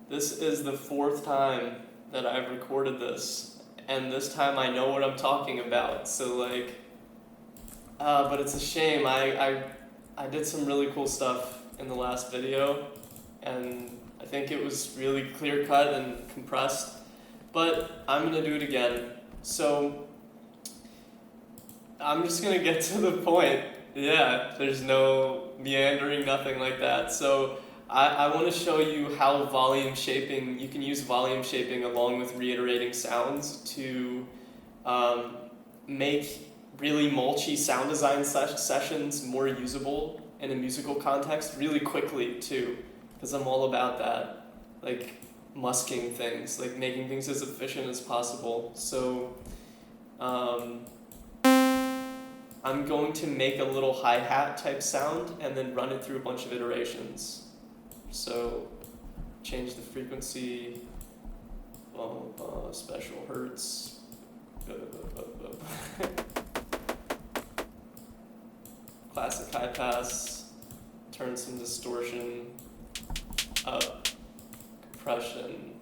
This is the fourth time that I've recorded this, and this time I know what I'm talking about. So but it's a shame. I did some really cool stuff in the last video, and I think it was really clear cut and compressed. But I'm gonna do it again. So I'm just gonna get to the point. Yeah, there's no meandering, nothing like that. So I want to show you how you can use volume shaping along with reiterating sounds to make really mulchy sound design sessions more usable in a musical context really quickly too, because I'm all about that, like musking things, like making things as efficient as possible. So I'm going to make a little hi-hat type sound and then run it through a bunch of iterations. So change the frequency, special hertz, classic high pass, turn some distortion up, compression,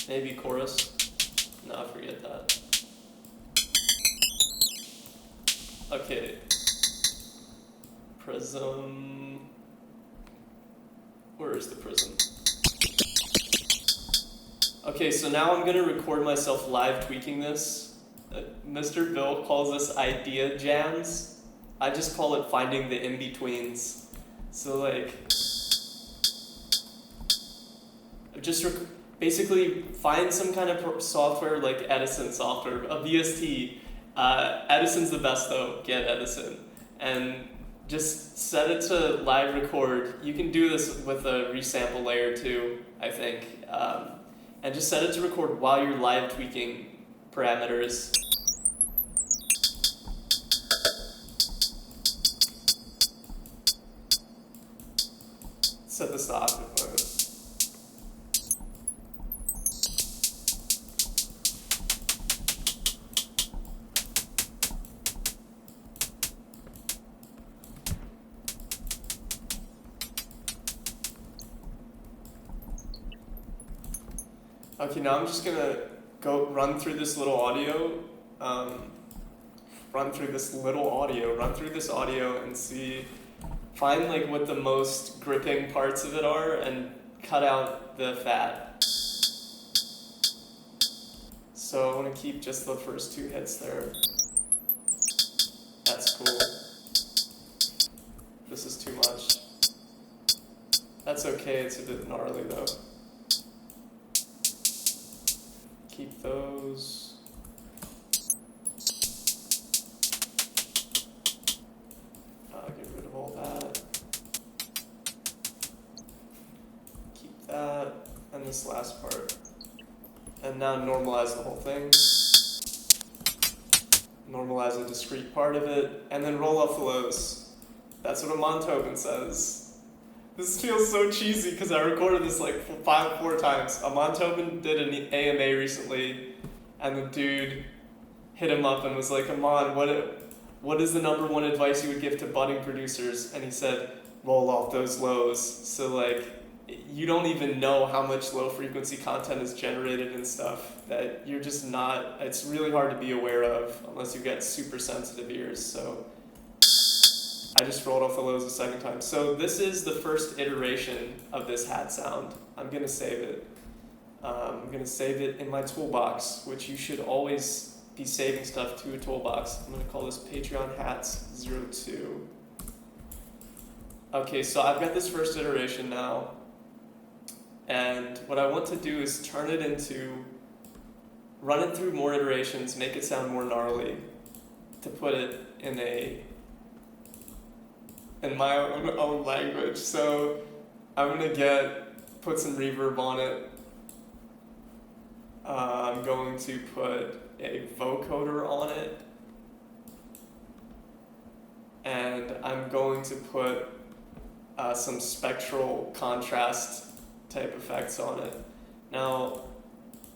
maybe chorus, no, forget that. Okay, prism, where is the prism? Okay, so now I'm gonna record myself live tweaking this. Mr. Bill calls this idea jams. I just call it finding the in-betweens. So basically find some kind of software like Edison software, a VST. Edison's the best though, get Edison. And just set it to live record. You can do this with a resample layer too, I think. And just set it to record while you're live tweaking parameters. Set this to octave mode. Okay, now I'm just gonna go run through this audio and find what the most gripping parts of it are and cut out the fat. So I want to keep just the first two hits there. That's cool. This is too much. That's okay, it's a bit gnarly though. Keep those. Get rid of all that. Keep that, and this last part. And now normalize the whole thing. Normalize a discrete part of it, and then roll off the lows. That's what a Montauban says. This feels so cheesy because I recorded this four times. A Montauban did an AMA recently, and the dude hit him up and was like, Amon, what is the number one advice you would give to budding producers? And he said, roll off those lows. So you don't even know how much low frequency content is generated and stuff that you're just not, it's really hard to be aware of unless you get super sensitive ears. So I just rolled off the lows a second time. So this is the first iteration of this hat sound. I'm gonna save it. I'm gonna save it in my toolbox, which you should always be saving stuff to a toolbox. I'm gonna call this Patreon Hats 02. Okay, so I've got this first iteration now. And what I want to do is run it through more iterations, make it sound more gnarly, to put it in my own language. So I'm gonna put some reverb on it. I'm going to put a vocoder on it. And I'm going to put some spectral contrast type effects on it. Now,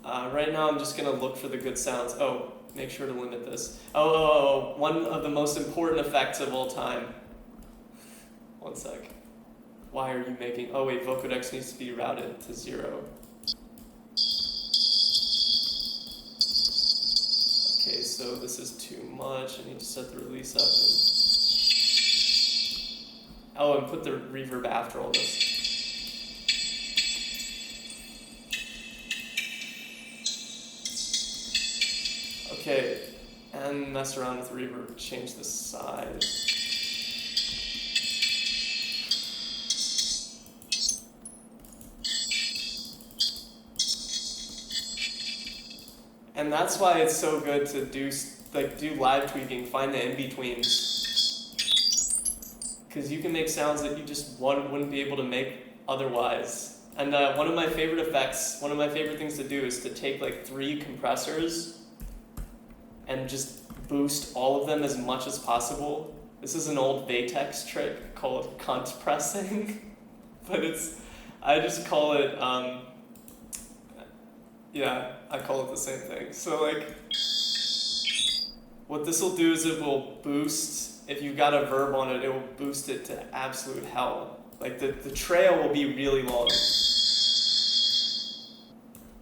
right now I'm just gonna look for the good sounds. Oh, make sure to limit this. One of the most important effects of all time. One sec. Why are you making, oh wait, vocodex needs to be routed to 0. Okay, so this is too much. I need to set the release up. Oh, and put the reverb after all this. Okay, and mess around with reverb, change the size. And that's why it's so good to do live tweaking, find the in-betweens. Because you can make sounds that you just wouldn't be able to make otherwise. And one of my favorite effects, one of my favorite things to do is to take like 3 compressors and just boost all of them as much as possible. This is an old Vatex trick called compressing, but I just call it, yeah, I call it the same thing. So like, what this will do is it will boost, if you've got a verb on it, it will boost it to absolute hell. Like the trail will be really long.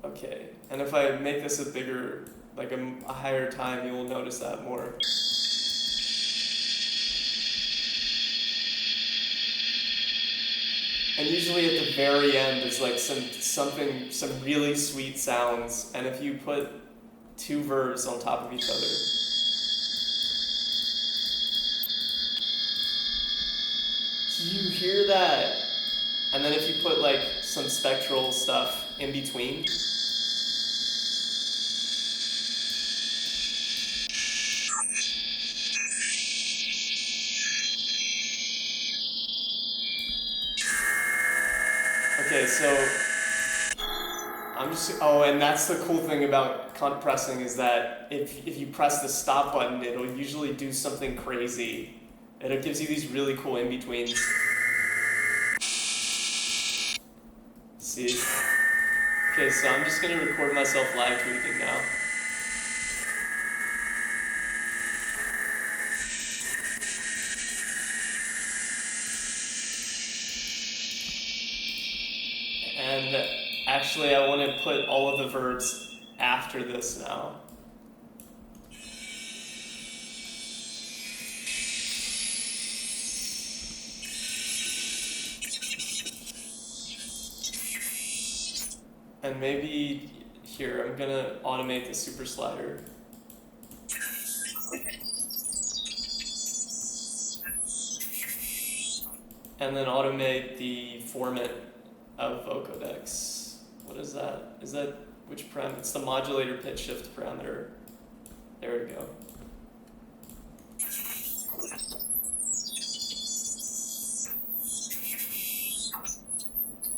Okay, and if I make this a bigger, like a higher time, you will notice that more. And usually at the very end is like some really sweet sounds, and if you put 2 verbs on top of each other. Do you hear that? And then if you put like some spectral stuff in between. Okay, so and that's the cool thing about compressing is that if you press the stop button, it'll usually do something crazy. And it gives you these really cool in-betweens. See? Okay, so I'm just gonna record myself live tweaking now. And actually, I want to put all of the verbs after this now. And maybe here, I'm gonna automate the super slider. And then automate the format of vocodex. What is that? Is that which parameter? It's the modulator pitch shift parameter. There we go.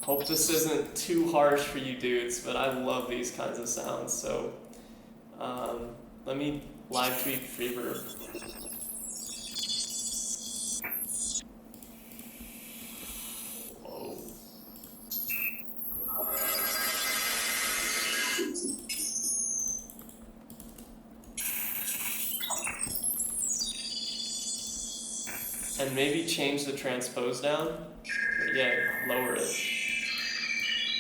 Hope this isn't too harsh for you dudes, but I love these kinds of sounds. So let me live tweak reverb. Whoa. And maybe change the transpose down. But yeah, lower it.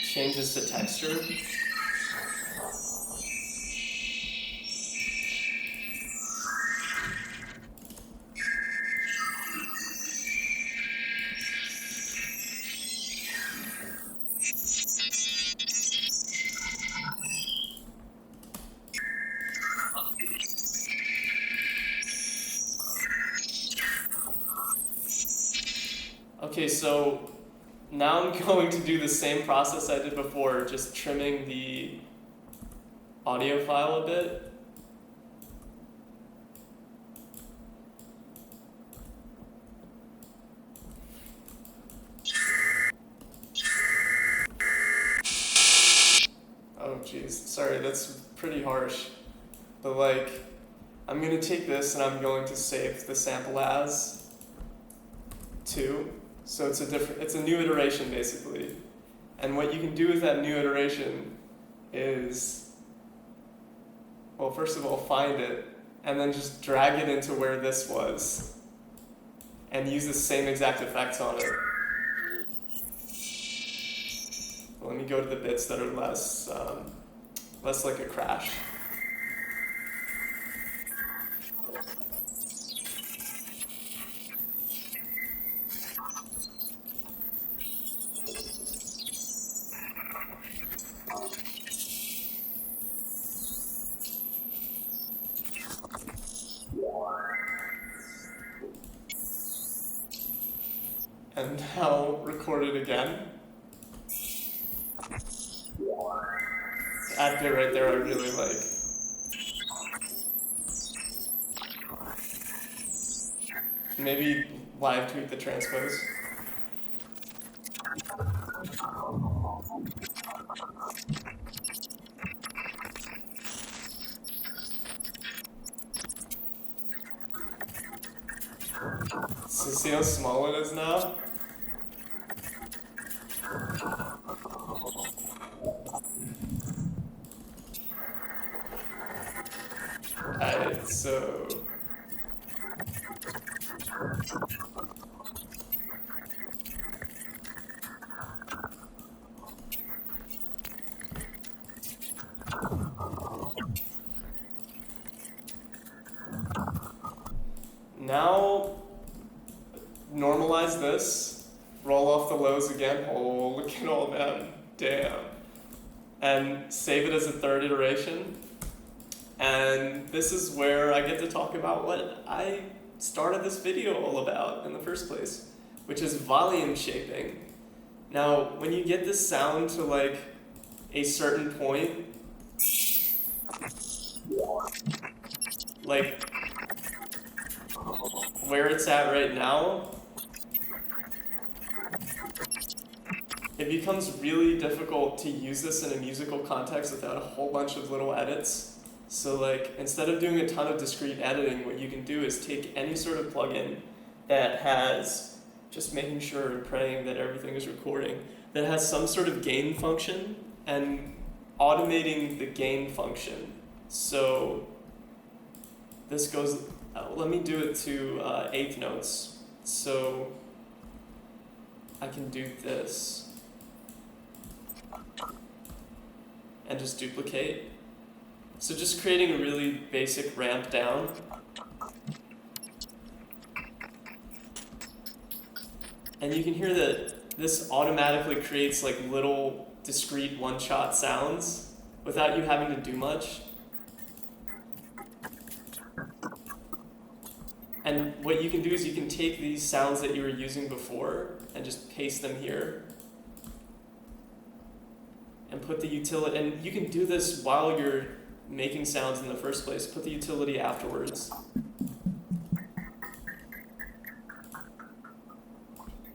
Changes the texture. Okay, so now I'm going to do the same process I did before, just trimming the audio file a bit. Oh geez, sorry, that's pretty harsh. But like, I'm gonna take this and I'm going to save the sample as 2. So it's a new iteration basically. And what you can do with that new iteration is, well, first of all, find it and then just drag it into where this was and use the same exact effects on it. let me go to the bits that are less like a crash. And now record it again. That bit right there I really like. Maybe live tweak the transpose. So see how small it is now? Alright, so... Now, normalize this, roll off the lows again, oh look at all that, damn. And save it as a third iteration. And this is where I get to talk about what I started this video all about in the first place, which is volume shaping. Now, when you get this sound to like a certain point, like where it's at right now, it becomes really difficult to use this in a musical context without a whole bunch of little edits. So like, instead of doing a ton of discrete editing, what you can do is take any sort of plugin that has, just making sure and praying that everything is recording, that has some sort of gain function, and automating the gain function. So this goes, let me do it to eighth notes. So I can do this and just duplicate. So just creating a really basic ramp down. And you can hear that this automatically creates like little discrete one-shot sounds without you having to do much. And what you can do is you can take these sounds that you were using before and just paste them here. And put the utility, and you can do this while you're making sounds in the first place. Put the utility afterwards.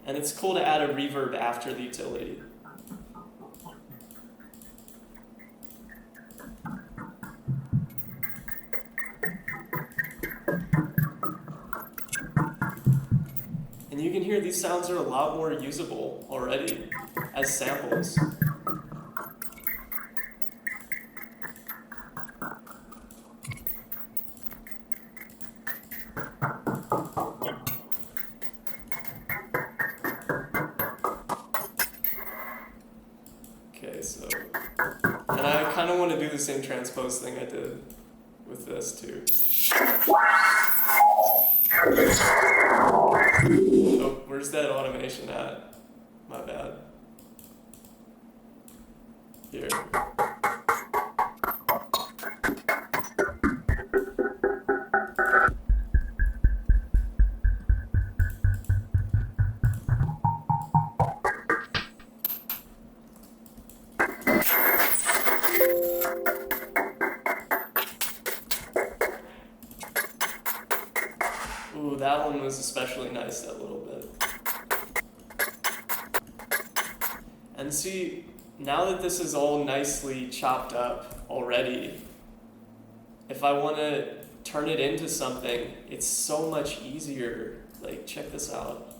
And it's cool to add a reverb after the utility. And you can hear these sounds are a lot more usable already as samples. Okay, so, and I kind of want to do the same transpose thing I did with this too. Oh, where's that automation at? My bad. Here. Ooh, that one was especially nice, that little bit. And see, now that this is all nicely chopped up already, if I want to turn it into something, it's so much easier. Like, check this out.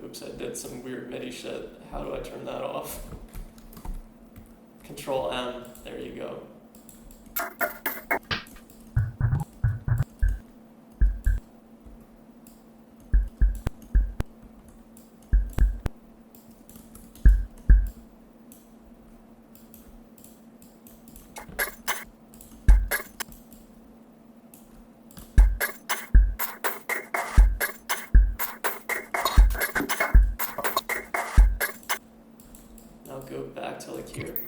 Oops, I did some weird MIDI shit. How do I turn that off? Control M, there you go. Now go back to like here.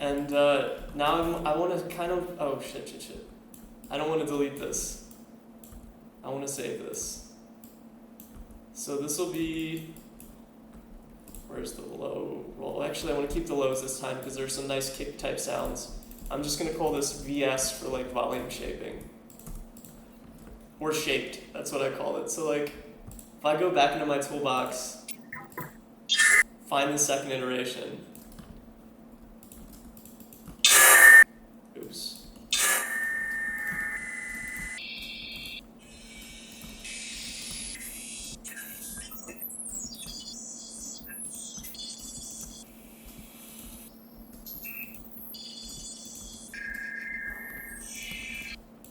And now I want to kind of, oh shit. I don't want to delete this. I want to save this. So this will be, where's the low roll? Actually, I want to keep the lows this time because there's some nice kick type sounds. I'm just going to call this VS for like volume shaping. Or shaped, that's what I call it. So like, if I go back into my toolbox, find the second iteration. Oops.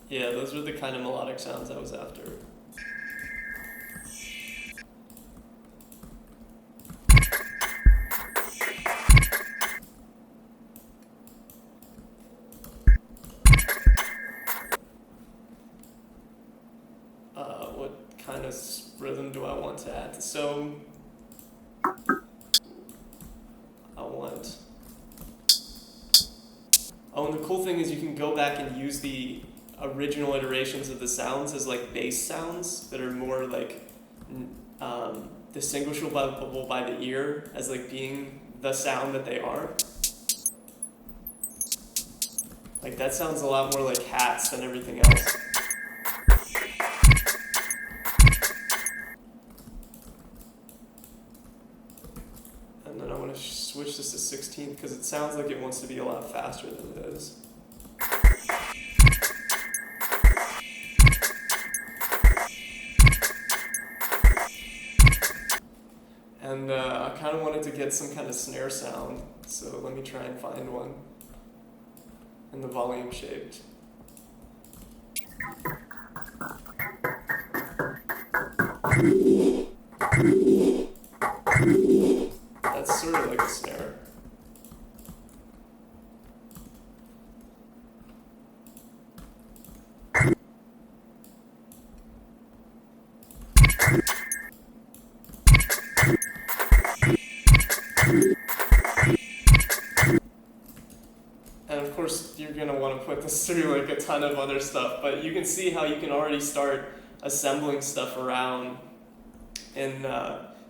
Yeah, those were the kind of melodic sounds I was after. What kind of rhythm do I want to add? So, I want... Oh, and the cool thing is you can go back and use the original iterations of the sounds as like bass sounds that are more like distinguishable by the ear as like being the sound that they are. Like that sounds a lot more like hats than everything else. And then I want to switch this to 16th because it sounds like it wants to be a lot faster than it is. And I kind of wanted to get some kind of snare sound, so let me try and find one in the volume shaped. That's sort of like a snare. And of course, you're going to want to put this through like a ton of other stuff, but you can see how you can already start assembling stuff around in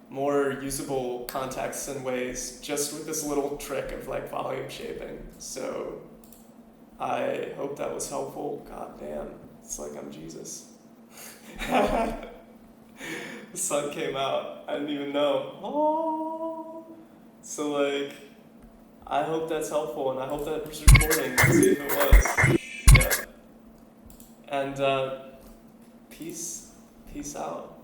more usable contexts and ways just with this little trick of like volume shaping. So I hope that was helpful. God damn, it's like I'm Jesus. The sun came out. I didn't even know. Oh. So like, I hope that's helpful, and I hope that was recording. Let's see if it was. Yeah. And peace out.